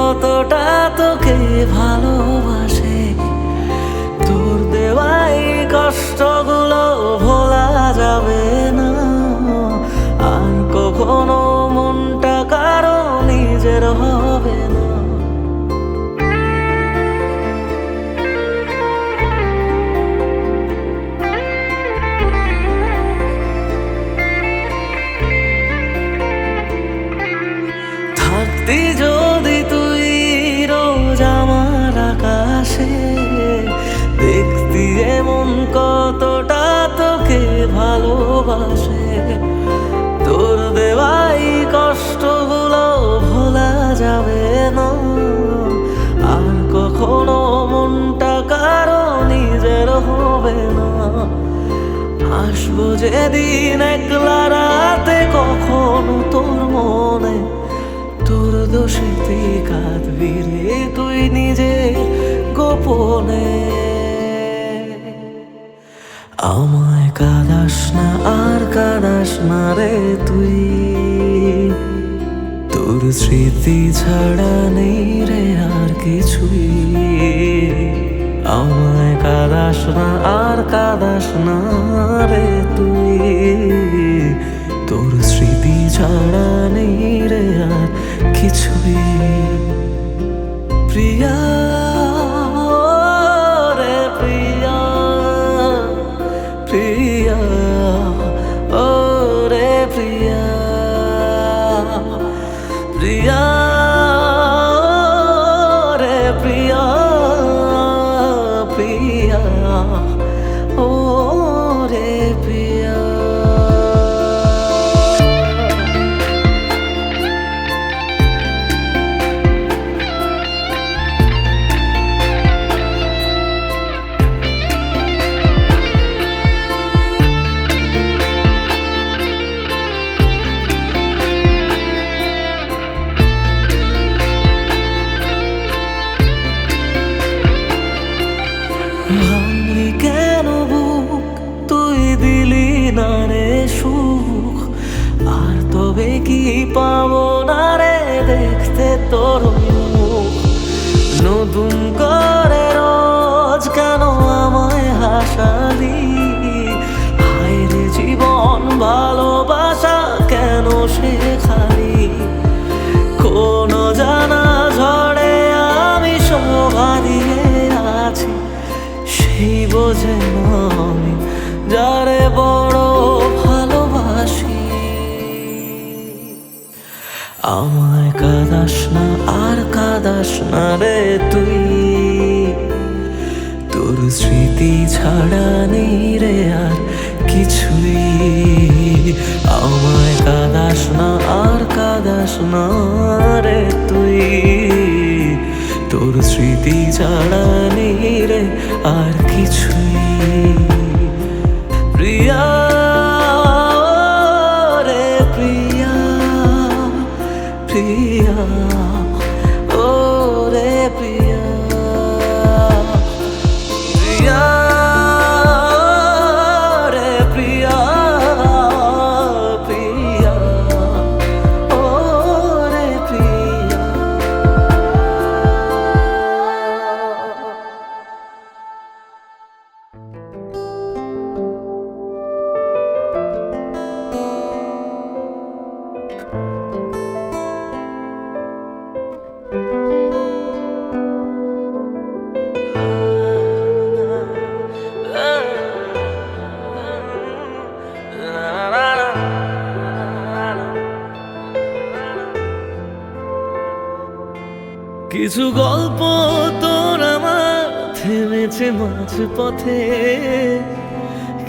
কতটা তোকে ভালোবাসে। তোর দেওয়াই কষ্টগুলো ভোলা যাবে না, আর কখনো মনটা কারো নিজের হবে না। থাকতি যদি তুই রোজ আমার আকাশে, দেখতি এমন কতটা তোকে ভালোবাসে। তোর দেওয়াই কষ্টগুলো ভোলা যাবে না, আর কখনো মনটা কারো নিজের হবে না। আসবো যেদিন একলা রাতে কখনো তোর মনে, তোর দোষেতে কাঁদবি রে তুই নিজে গোপনে। আমায় কাঁদাস না আর কাঁদাস না রে তুই, তোর স্মৃতি ছাড়া নেই রে আর কিছুই। আমায় কাঁদাস না আর কাঁদাস না রে তুই, তোর স্মৃতি ছাড়া নেই রে আর কিছুই। প্রিয়া রে প্রিয়া, প্রিয়া ও রে প্রিয়া, প্রিয়া রে প্রিয়া, প্রিয়া ও রে প্রিয়া। ভাঙলি কেন বুক, তুই দিলি না রে সুখ, আর তবে কি পাবো না রে দেখতে তোর মুখ। নতুন করে রোজ কেন আমায় হাসালি, হায় রে জীবন ভালোবাসা কেন শেখালি। কোনো জানা ঝড়ে আমি শোভা দিয়ে আছি, সেই বোঝে না আমি যারে বড় ভালোবাসি। আমায় কাঁদাস না আর কাঁদাস না রে তুই, তোর স্মৃতি ছাড়া নেই রে আর কিছুই। আমায় কাঁদাস না আর কাঁদাস না রে তুই, তোর স্মৃতি ছাড়া নেই রে আর কিছুই। প্রিয়া রে প্রিয়া, প্রিয়া ও রে প্রিয়া, প্রিয়া রে প্রিয়া, প্রিয়া ও রে প্রিয়া। কিছু গল্প তোর আমার থেমেছে মাঝ পথে,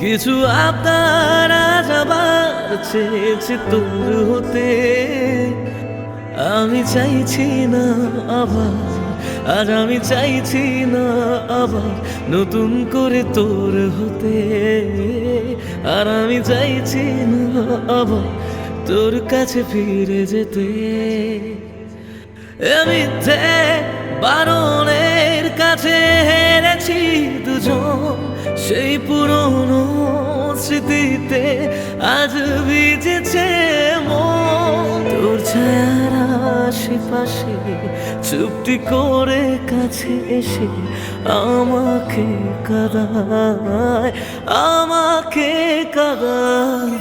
কিছু আবদার আজ আবার চেয়েছে তোর হতে। আমি চাইছি না আবার, আজ আমি চাইছি না আবার নতুন করে তোর হতে। আর আমি চাইছি না আবার তোর কাছে ফিরে যেতে। মিথ্যে বারণের কাছে হেরেছি দুজন, সেই পুরনো স্মৃতিতে আজ ভিজেছে মন। তোর ছায়া আশেপাশে চুপটি করে কাছে এসে আমাকে কাঁদায়, আমাকে কাঁদায়।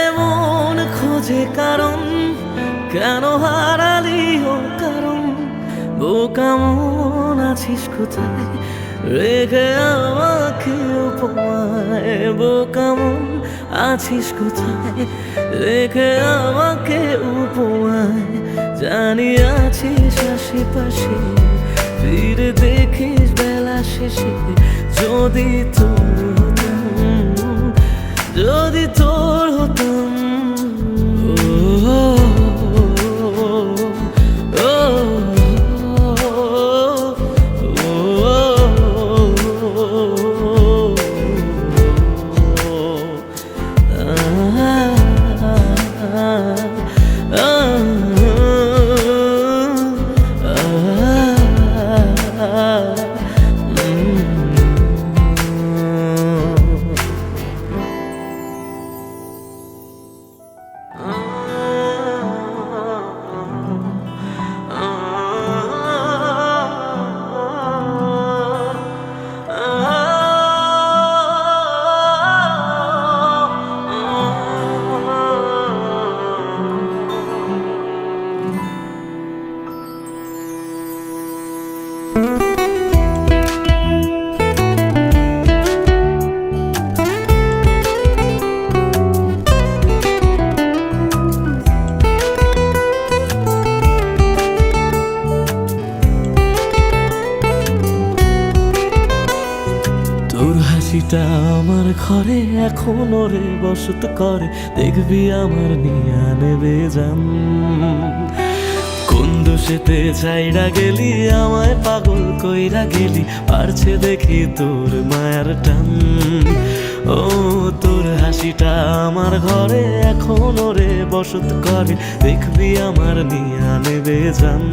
এমন খোঁজে কারণ, কেন হারালি ও কারণ, বোকা মন আছিস কোথায় রেখে আমাকে উপমায়, বোকা মন আছিস কোথায় রেখে আমাকে উপমায়। জানি আছিস আশেপাশে, ফিরে দেখিস বেলা শেষে, যদি তোর হতাম, যদি তোর হতাম। তোর হাসিটা আমার ঘরে এখনো রে বসত করে, দেখবি আমার নিয়া নেবে জান। কোন দোষেতে ছাইড়া গেলি আমায় পাগল কইরা গেলি, পারছে দেখি তোর মায়ার টান। ও তোর হাসিটা আমার ঘরে এখনো রে বসত করে, দেখবি আমার নিয়া নেবে জান।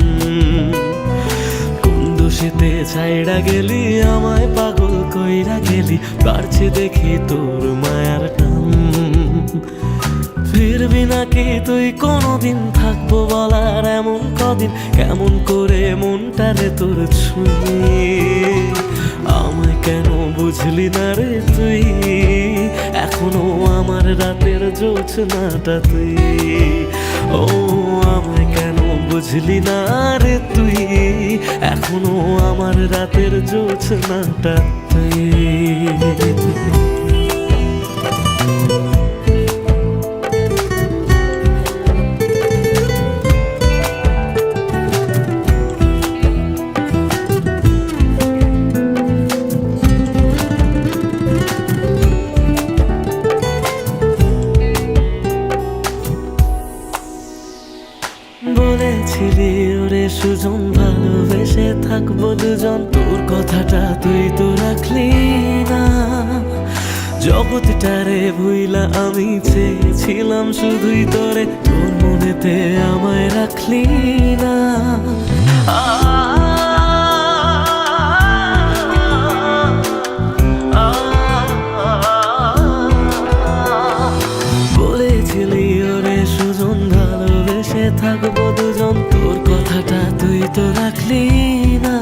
দোষেতে ছাইড়া গেলি আমায় পাগল কইরা গেলি, পারছে দেখি তোর মায়ার টান। ফিরবি নাকি তুই কোনোদিন, থাকবো বলার এমন কদিন, কেমন করে মনটারে তোর ছুঁয়ে। আমায় কেন বুঝলি না রে তুই, এখনো আমার রাতের জোছনাটা তুই। ও আমায় কেন বুঝলি না রে তুই, এখনো আমার রাতের জোছনাটা তুই। বলেছিলি ওরে সুজন ভালোবেসে থাকবো দুজন, তোর কথাটা তুই তো রাখলি না। জগৎটারে ভুইলা আমি চেয়েছিলাম শুধুই তোরে, তোর মনেতে আমায় রাখলি না। বলেছিলি ওরে সুজন ভালোবেসে থাকবো দুজন, তোর কথাটা তুই তো রাখলি না।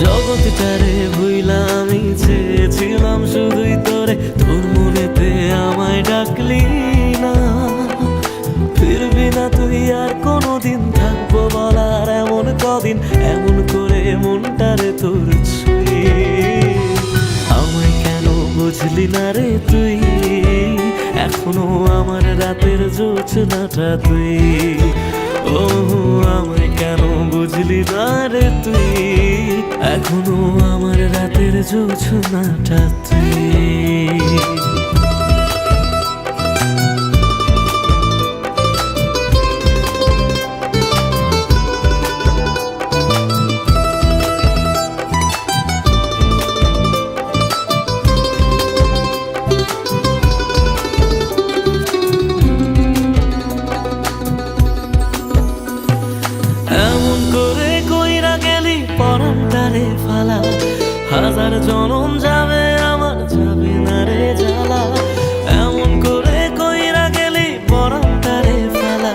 জগৎটারে ভুইলা আমি চেয়েছিলাম শুধুই তোরে, তোর মনেতে আমায় ডাকলি না। ফিরবি না তুই আর কোনোদিন, থাকবো বলার এমন কদিন, এমন করে মনটারে তোর ছুঁয়ে। বুঝলি না রে তুই, এখনো আমার রাতের জোছনাটা তুই। ও আমায় কেন বুঝলি না রে তুই, এখনো আমার রাতের জোছনাটা তুই। এমন করে কইরা গেলি পরানটারে ফালা, হাজার জনম যাবে আমার যাবে না রে জ্বালা। এমন করে কইরা গেলি পরানটারে ফালা,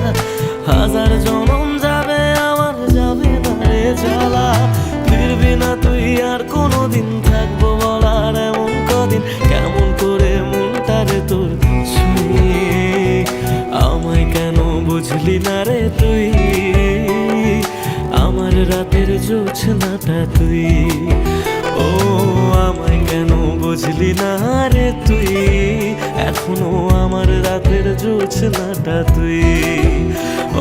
হাজার জনম যাবে আমার যাবে না রে জ্বালা। ফিরবি না তুই আর কোনোদিন, থাকবো বলার এমন কদিন, কেমন করে মনটারে তোর ছুঁয়ে। আমায় কেন বুঝলি না রে তুই, আমার রাতের জোছনাটা তুই। ও আমায় কেন বুঝলি না রে তুই, এখনো আমার রাতের জোছনাটা তুই।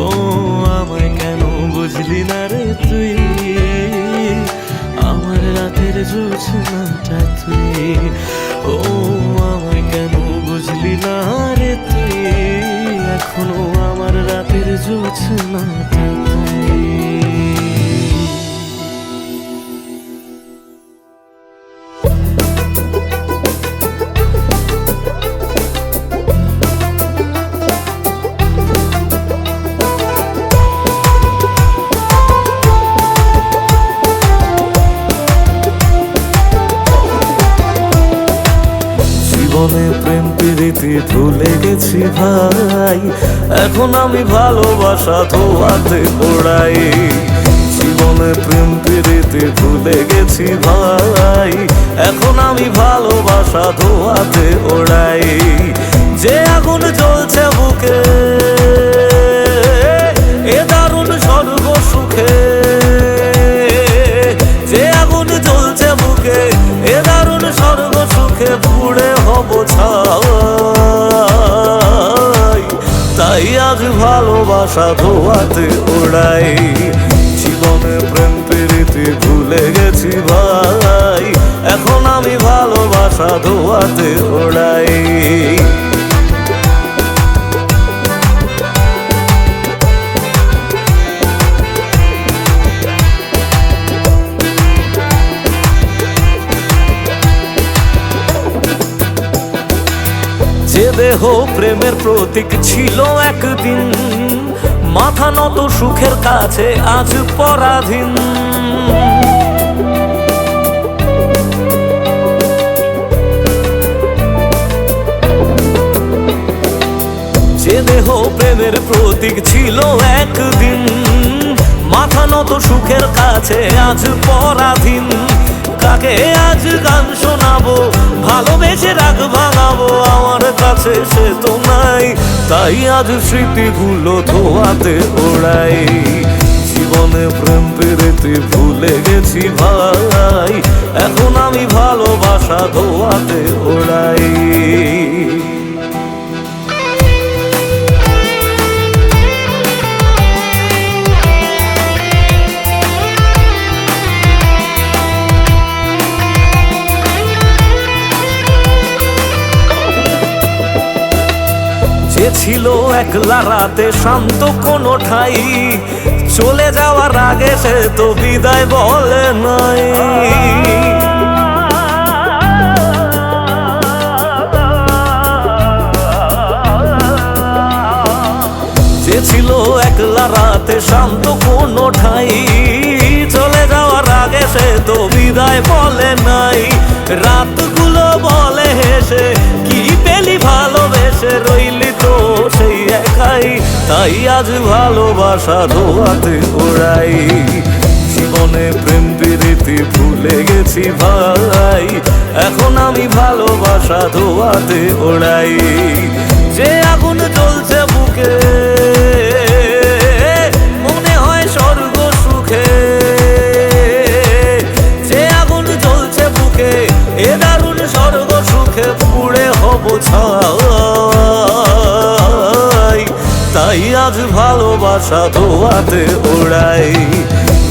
ও আমায় কেন বুঝলি না রে তুই, আমার রাতের জোছনাটা তুই। ও আমায় কেন বুঝলি না রে তুই, এখনো আমার রাতের জোছনাটা তুই। জীবনে প্রেম প্রীতি ভুলে গেছি ভাই, এখন আমি ভালোবাসা ধোয়াতে ওড়াই। জীবনে প্রেম প্রীতি ভুলে গেছি ভাই, এখন আমি ভালোবাসা ধোয়াতে ওড়াই। যে আগুন জ্বলছে বুকে এ দারুণ স্বর্গ সুখে, যে আগুন জ্বলছে বুকে এ দারুণ স্বর্গ সুখে, পুড়ে হব ছাই। তাই আজ ভালোবাসা ধোয়াতে ওড়াই। জীবনে প্রেম প্রীতি ভুলে গেছি ভাই, এখন আমি ভালোবাসা ধোয়াতে ওড়াই। যে দেহ প্রেমের প্রতীক ছিল একদিন, মাথা নত সুখের কাছে আজ পরাধীন। যে দেহ প্রেমের প্রতীক ছিল একদিন, মাথা নত সুখের কাছে আজ পরাধীন। কাকে আজ গান শোনাবো, ভালোবেসে রাগ ভাঙাবো, আমার কাছে সে তো নাই। তাই আজ স্মৃতিগুলো ধোয়াতে ওড়াই। জীবনে প্রেম প্রীতি ভুলে গেছি ভাই, এখন আমি ভালোবাসা ধোয়াতে ওড়াই। যে ছিল একলা রাতে শান্ত কোনো ঠাই, চলে যাওয়ার আগে সে তো বিদায় বলে নাই। যে ছিল একলা রাতে শান্ত কোনো ঠাই, চলে যাওয়ার আগে সে তো বিদায় বলে নাই। রাতগুলো বলে হেসে কি পেলি ভালোবেসে, রইলি তো সেই একাই। তাই আজ ভালোবাসা ধোয়াতে ওড়াই। জীবনে প্রেম প্রীতি ভুলে গেছি ভাই, এখন আমি ভালোবাসা ধোয়াতে ওড়াই। যে আগুন জ্বলছে বুকে মনে হয় স্বর্গ সুখে, যে আগুন জ্বলছে বুকে এ দারুণ স্বর্গ সুখে। ছাই, তাই আজ ভালোবাসা ধোয়াতে ওড়াই।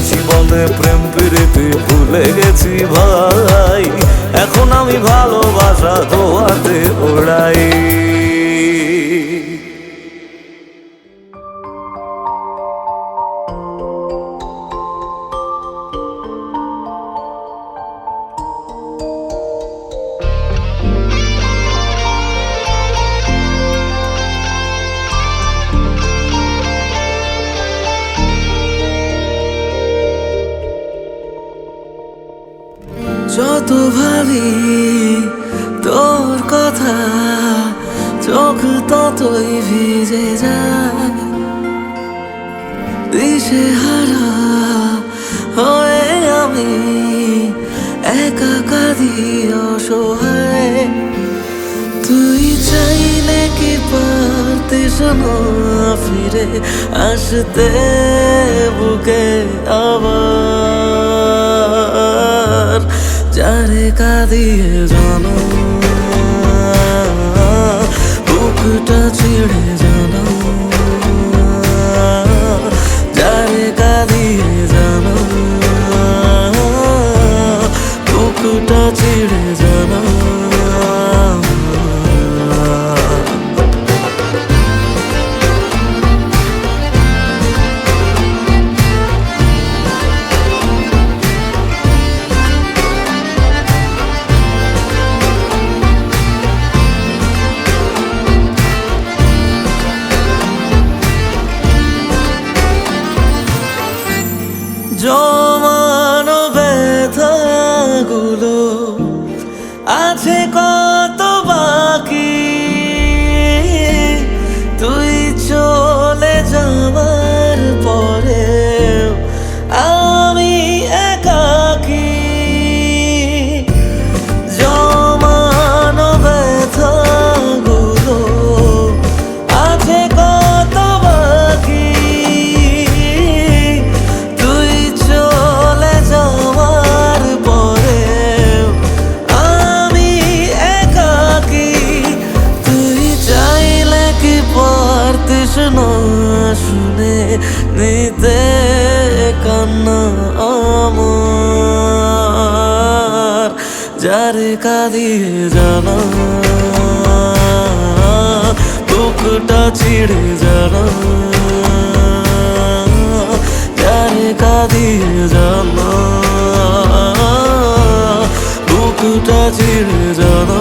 জীবনে প্রেম প্রীতি ভুলে গেছি ভাই, এখন আমি ভালোবাসা ধোয়াতে ওড়াই। যত ভাবি তোর কথা, চোখ ততই ভিজে যায়। দিশে হারা হয়ে আমি একা কাঁদি অসহায়। তুই চাইলে কি পারতিস না ফিরে আসতে বুকে আবার? যারে কাঁদিয়ে জানো বুকটা ছিঁড়ে জানো, যারে কাঁদিয়ে জানো বুকটা ছিঁড়ে জানো। জমানো ব্যথাগুলো আছে কত বাকি, তুই চলে যাবার পরে আমি একাকী। জমানো ব্যথাগুলো আছে কত বাকি, শুনে নিতে কান্না আমার। যারে কাঁদিয়ে জানা বুকটা ছিঁড়ে জানা, যারে কাঁদিয়ে জানা বুকটা ছিঁড়ে জানা।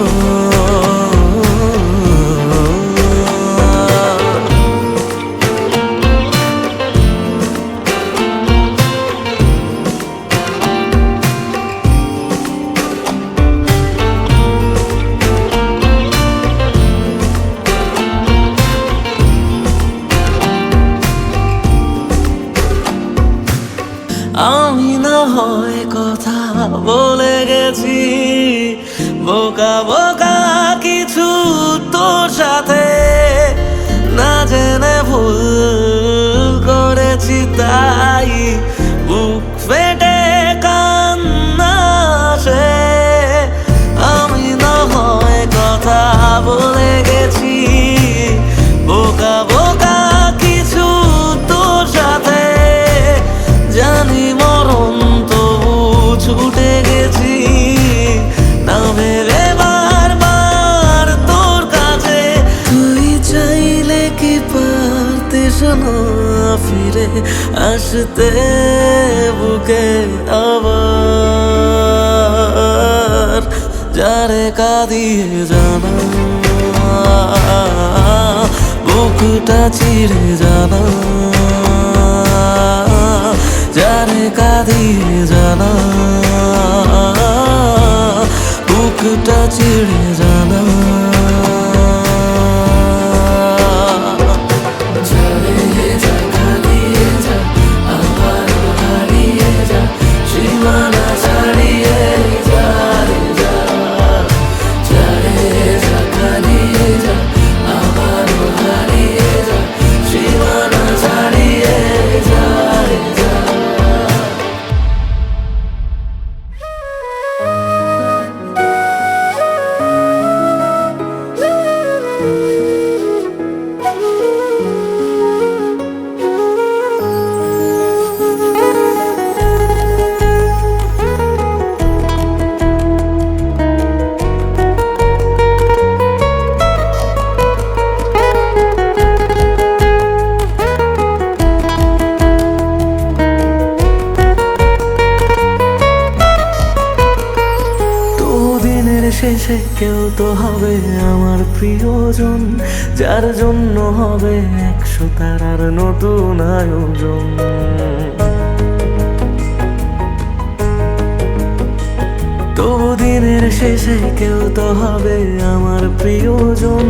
আমি না হয় কথা বলে গেছি বোকা বোকা কিছু তোর সাথে, না জেনে ভুল করেছি তাই বুক ফেটে কান্না আসে। আমি না হয় কথা বলে গেছি বোকা বোকা কিছু তোর সাথে, জানি মরণ তবু ছুটে গেছি না ভেবে বারবার তোর কাছে। তুই চাইলে কি পারতিস না ফিরে আসতে বুকে আবার? যারে কাঁদিয়ে জানা বুকটা ছিঁড়ে জানা, যারে কাঁদিয়ে জানা বুকটা ছিঁড়ে জানা। শেষে কেউ তো হবে আমার প্রিয়জন, যার জন্য হবে 100 তারার নতুন আয়োজন। তবু দিনের শেষে কেউ তো হবে আমার প্রিয়জন,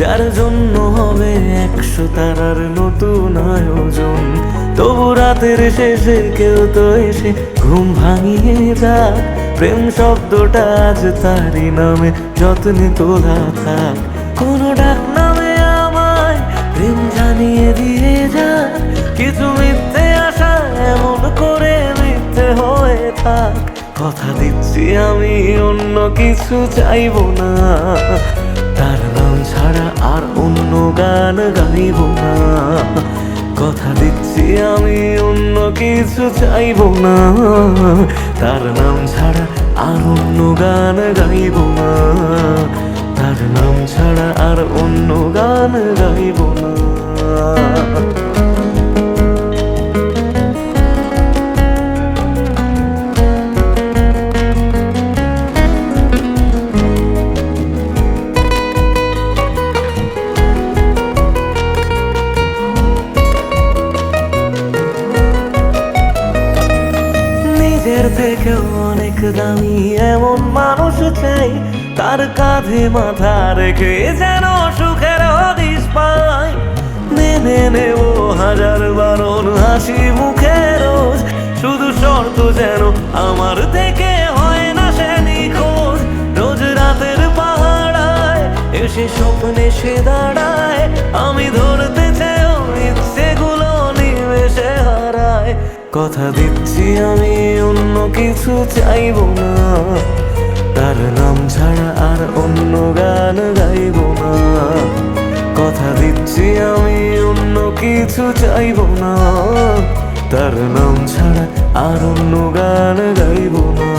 যার জন্য হবে 100 তারার নতুন আয়োজন। তবু রাতের শেষে কেউ তো এসে ঘুম ভাঙিয়ে যাক, প্রেম শব্দটা আজ তারই নামে যত্নে তোলা থাক। কোনো ডাক নামে আমায় প্রেম জানিয়ে দিয়ে যাক, কিছু মিথ্যে আশা এমন করে মিথ্যে হয়ে থাক। কথা দিচ্ছি আমি অন্য কিছু চাইবো না, তার নাম ছাড়া আর অন্য গান গাইব না। কথা দিচ্ছি আমি অন্য কিছু চাইবো না, তার নাম ছাড়া আর অন্য গান গাইব না। তার নাম ছাড়া আর অন্য গান গাইব না। নিজের থেকেও অনেক দামি এমন মানুষ চাই, তার কাঁধে মাথা রেখে যেন সুখের হদিশ পাই। মেনে নেব হাজার বারণ হাসি মুখে রোজ, শুধু শর্ত যেন আমার থেকে হয় না সে নিখোঁজ। রোজ রাতের পাহাড়ায় এসে স্বপ্নে সে দাঁড়ায়, আমি ধরতে চেয়েও ইচ্ছেগুলো নিমেষে হারায়। কথা দিচ্ছি আমি অন্য কিছু চাইবো না, তার নাম ছাড়া আর অন্য গান গাইব না। কথা দিচ্ছি আমি অন্য কিছু চাইবো না, তার নাম ছাড়া আর অন্য গান গাইব না।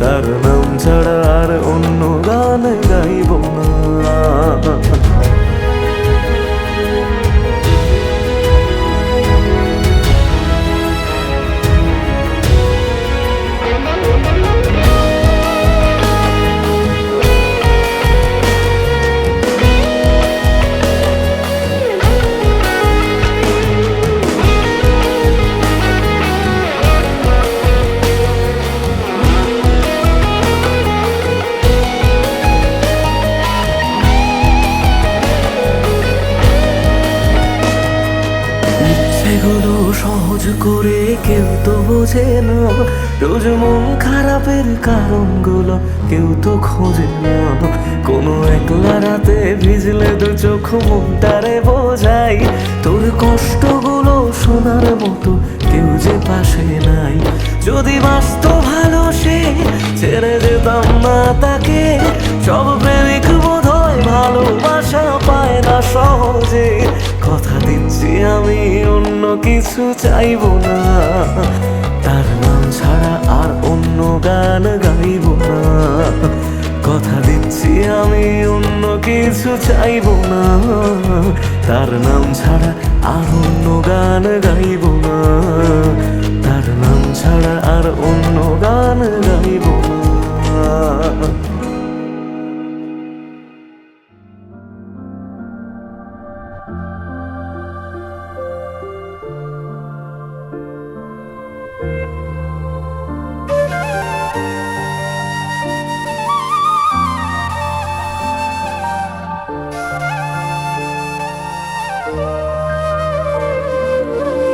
তার নাম ছাড়া আর অন্য গান গাইব না। এগুলো সহজ করে কেউ তো বোঝে না, রোজ মন খারাপের কারণগুলো কেউ তো খোঁজে না। কোনো একলা রাতে ভিজলে দু চোখ মনটারে বোঝাই, তোর কষ্টগুলো শোনার মতো কেউ যে পাশে নাই। যদি বাঁচত ভালো সে ছেড়ে যেতাম না তাকে, সব প্রেমিক বোধ হয় ভালোবাসা পায় না সহজে। কথা দিচ্ছি আমি অন্য কিছু চাইবো না, তার নাম ছাড়া আর অন্য গান গাইব না। কথা দিচ্ছি আমি অন্য কিছু চাইবো না, তার নাম ছাড়া আর অন্য গান গাইব না। তার নাম ছাড়া আর অন্য গান গাইব না।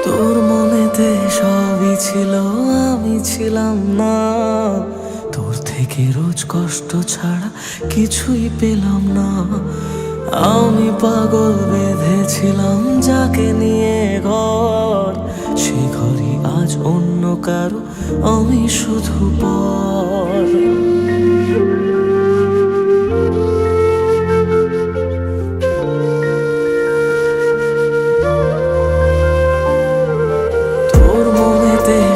তোর মনেতে সবই ছিল, আমি ছিলাম না। তোর থেকে রোজ কষ্ট ছাড়া কিছুই পেলাম না। আমি পাগল বেঁধেছিলাম যাকে নিয়ে ঘর, সে ঘরই আজ অন্য কারো, আমি শুধু পর।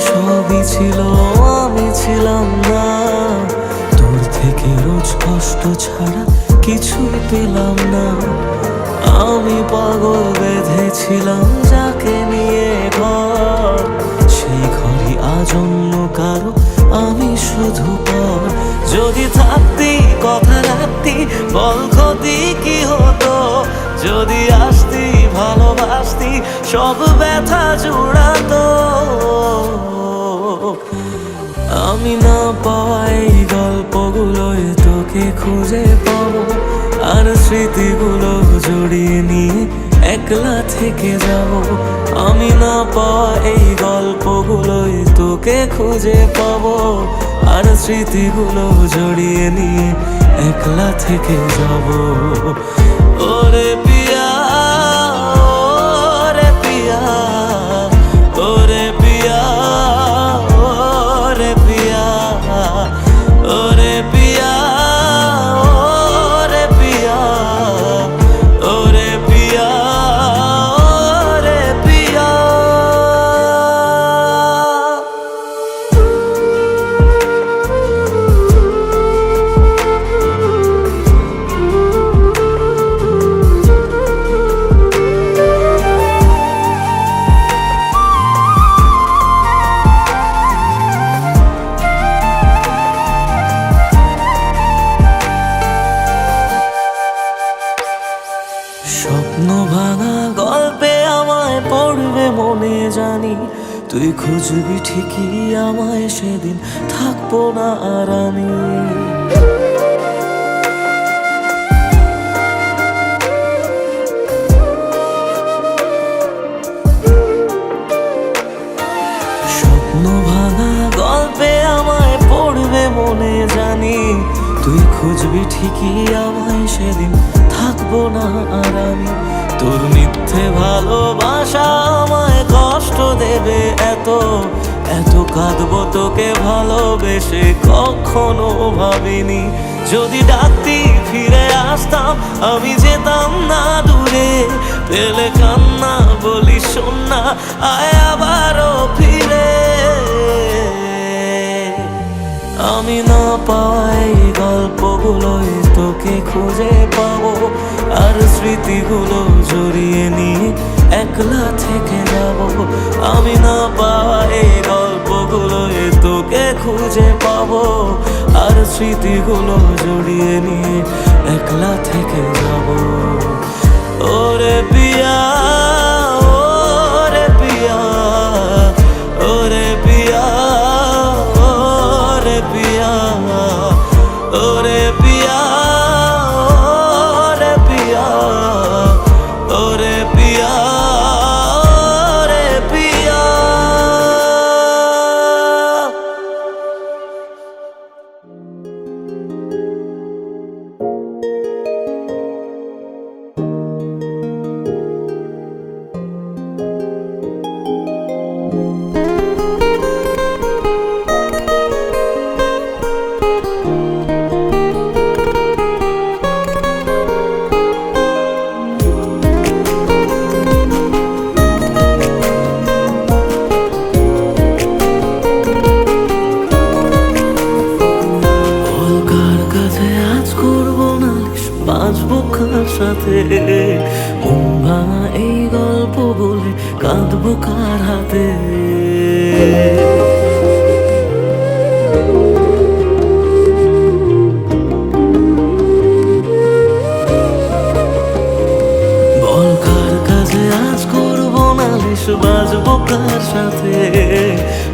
সবই ছিল, আমি ছিলাম না। তোর থেকে রোজ কষ্ট ছাড়া কিছুই পেলাম না। আমি পাগল বেঁধেছিলাম যাকে নিয়ে ঘর, সেই ঘরই আজ অন্য কারো, আমি শুধু পর। যদি থাকতি কথা রাখতি বল ক্ষতি কি হতো, যদি আসতি ভালোবাসতি সব ব্যথা জুড়াতো। আমি না পাওয়াই গল্পগুলোয় তোকে খুঁজে পাবো, আর স্মৃতিগুলো জড়িয়ে নিয়ে একলা থেকে যাব। আমি না পাওয়া এই গল্পগুলোয় তোকে খুঁজে পাবো, আর স্মৃতিগুলো জড়িয়ে নিয়ে একলা থেকে যাব। ওরে পিয়া, ওরে পিয়া, ওরে পিয়া, ওরে পিয়া, ওরে পিয়া, ওরে পিয়া, ওরে পিয়া, ওরে পিয়া। স্বপ্ন ভাঙা গল্পে আমায় পড়বে মনে জানি, তুই খুঁজবি ঠিকই আমায় সেদিন থাকবো না আর আমি। স্বপ্ন ভাঙা গল্পে আমায় পড়বে মনে জানি, তুই খুঁজবি ঠিকই আমায় সেদিন থাকবো না আর আমি। তোর মিথ্যে ভালোবাসা আমায় কষ্ট দেবে এত, এত কাঁদবো তোকে ভালোবেসে কখনো ভাবিনি। যদি ডাকতি ফিরে আসতাম আমি যেতাম না দূরে, পেলে কান্না বলি শোন না আয় আবারও ফিরে। আমি না পাওয়াই গল্পগুলোয় তোকে খুঁজে পাবো, আর স্মৃতিগুলো জড়িয়ে নিয়ে একলা থেকে যাব। আমি না পাওয়াই গল্পগুলোয় তোকে খুঁজে পাবো, আর স্মৃতিগুলো জড়িয়ে নিয়ে একলা থেকে যাব। ওরে পিয়া, ওরে পিয়া, ওরে পিয়া, ওরে পিয়া, ওরে পিয়া, ওরে পিয়া, ওরে পিয়া, ওরে পিয়া। বাঁচবো কার সাথে, মন ভাঙা এই গল্প বলে কাঁদবো কার হাতে। বল কার কাছে আজ করবো নালিশ, বাঁচবো কার সাথে,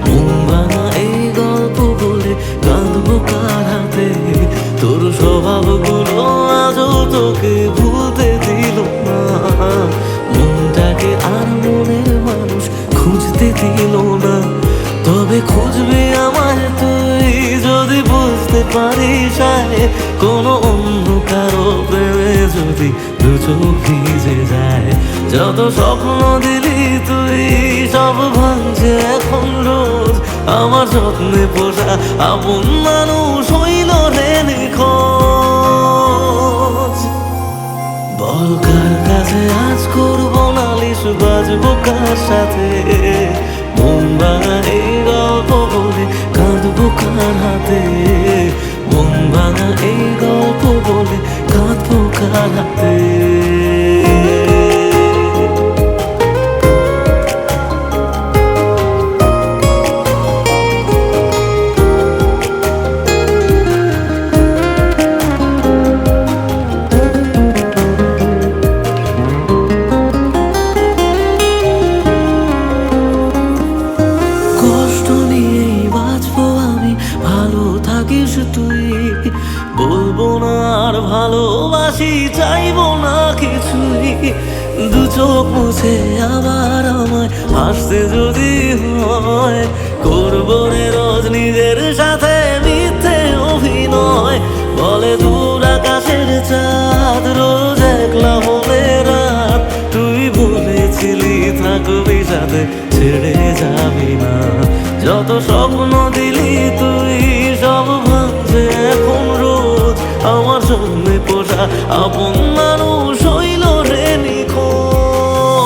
মন ভাঙা এই গল্প বলে কাঁদবো কার হাতে। তোর স্বভাবগুলো আজও তোকে ভুলতে দিল না, মনটাকে আর মনের মানুষ খুঁজতে দিল না। তবে খুঁজবি আমায় তুই যদি বুঝতে পারিস কোনো অন্য কারো প্রেমে যদি দু চোখ ভিজে যায়। যত স্বপ্ন দিলি তুই সব ভাঙছে এখন রোজ, আমার যত্নে পোষা আপন মানুষ হইল রে নিখোঁজ। বল কার কাছে আজ করবো নালিশ, বাজবো কার সাথে, মন ভাঙা এই গল্প বলে কাঁদবো কার হাতে। মন ভাঙা এই গল্প বলে কাঁদবো কার হাতে। থাকিস তুই। বলবো না আর ভালোবাসি, চাইবো না কিছুই। দু চোখ মুছে আবার আমায় হাসতে যদি হয়, করবো রে রোজ নিজের সাথে মিথ্যে অভিনয়। বলে দূর আকাশের চাঁদ রোজ একলা হবে রাত, তুই বলেছিলি থাকবি সাথে ছেড়ে যাবি না। যত স্বপ্ন দিলি তুই সব ভাঙছে এখন রোজ, আমার সামনে পোষা আপন মানুষ হইল রে নিখোঁজ।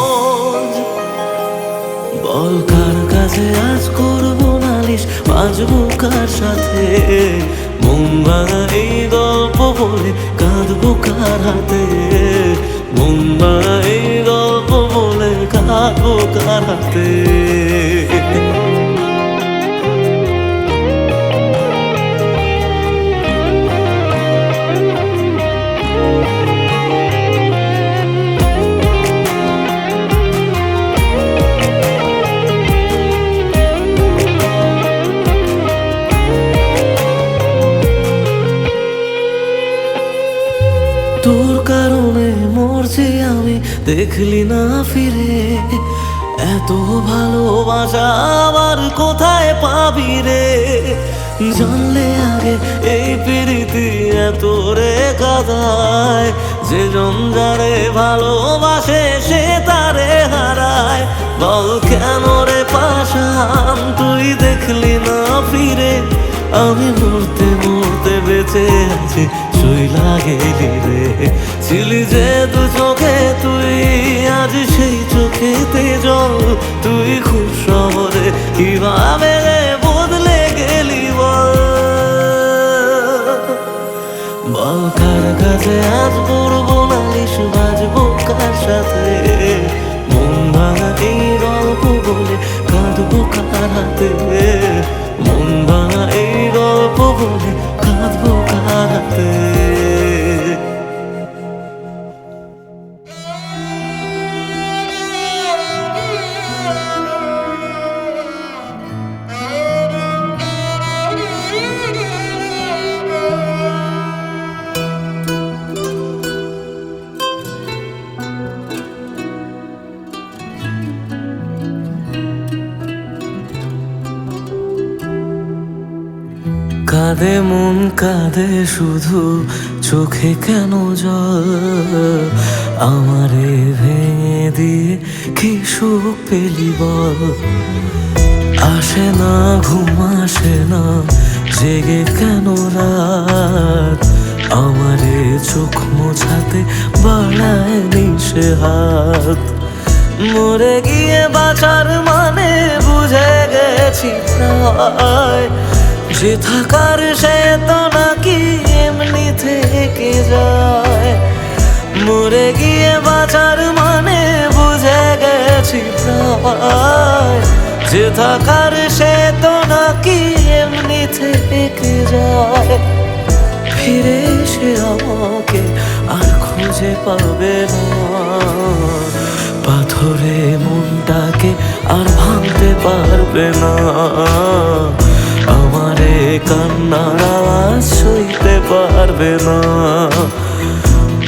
বল কার কাছে আজ করবো নালিশ, বাজবো কার সাথে? মন ভাঙা এই গল্প বলে কাঁদবো কার হাতে? মন ভাঙা এই গল্প বলে কাঁদবো কার হাতে? তোর কারণে মরছি আমি, দেখলি না ফিরে? এত ভালোবাসা আবার কোথায় পাবি রে? জানলে আগে এই প্রীতি এত রে কাদায়, যে জন যারে ভালোবাসে সে তারে হারায়। বল কেন রে পাশান তুই দেখলি না ফিরে? আমি মরতে মরতে বেঁচে আছি, চইলা গেলি রে। ছিলি যে দু চোখে তুই, আজ সেই চোখেতে জল। তুই খুব সহজে কিভাবে রে বদলে গেলি বল? বল কার কাছে আজ করবো নালিশ, বাজবো কার সাথে? মন ভাঙা এই গল্প বলে কাঁদবো কার হাতে? মন ভাঙা এই গল্প বলে কাঁদবো কার হাতে? কাঁদে মন কাঁদে শুধু, চোখে কেন জল? আমারে ভেঙে দিয়ে কি সুখ পেলি বল? আসে না ঘুম আসে না, জেগে কেন রাত? আমারে চোখ মোছাতে বাড়ায় নিশে হাত। মরে গিয়ে বাঁচার মানে বুঝে গেছি প্রায়, যে থাকার সে তো নাকি এমনি থেকে যায়। মরে গিয়ে বাঁচার মানে বুঝে গেছি প্রায়, যে থাকার সে তো নাকি এমনি থেকে যায়। ফিরে এসে আমাকে আর খুঁজে পাবে না, পাথরে মনটাকে আর ভাঙতে পারবে না। আমারে কান্নার আওয়াজ সইতে পারবে না,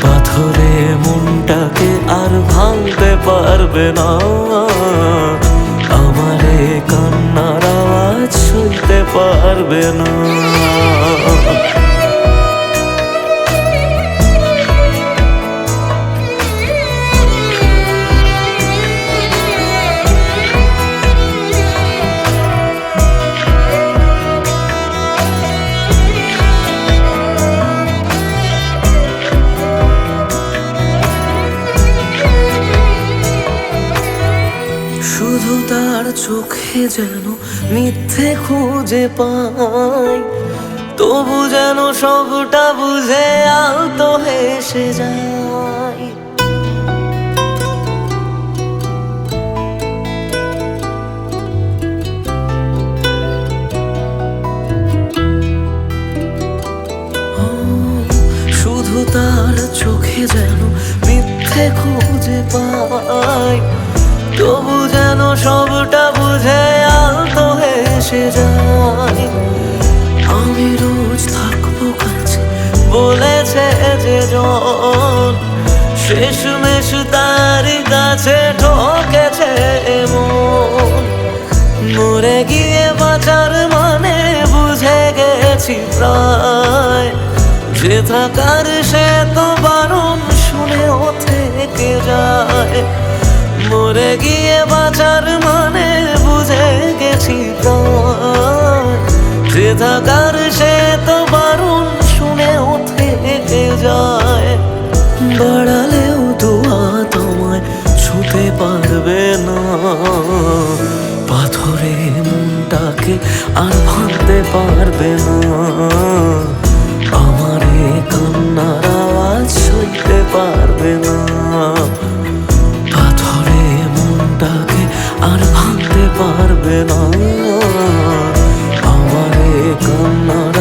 পাথরে মনটাকে আর ভাঙতে পারবে না। আমারে কান্নার আওয়াজ সইতে পারবে না। শুধু তার চোখে যেন মিথ্যে খুঁজে পাই, তবু যেন সবটা বুঝে আলতো হেসে যায়। শুধু তার চোখে যেন মিথ্যে খুঁজে পাই, তবু যেন সবটা বুঝে আলতো হেসে যায়। আমি বলেছে যে জন শেষমেশ তার কাছে ঠকেছে মন। মরে গিয়ে বাঁচার মানে বুঝে গেছি প্রায়, যে থাকার সে তো বারণ শুনেও থেকে যায়। মরে গিয়ে বাঁচার মানে বুঝে গেছি প্রায়, যে থাকার সে তো বারণ শুনেও থেকে যায়। বাড়ালেও দোয়া তোমায় ছুতে পারবে না, পাথরে মনটাকে আর ভাঙতে পারবে না। আমার এ কান্নার আওয়াজ সইতে পারবে না, পাথরে মনটাকে আর ভাঙতে পারবে না। আমার এ কান্নার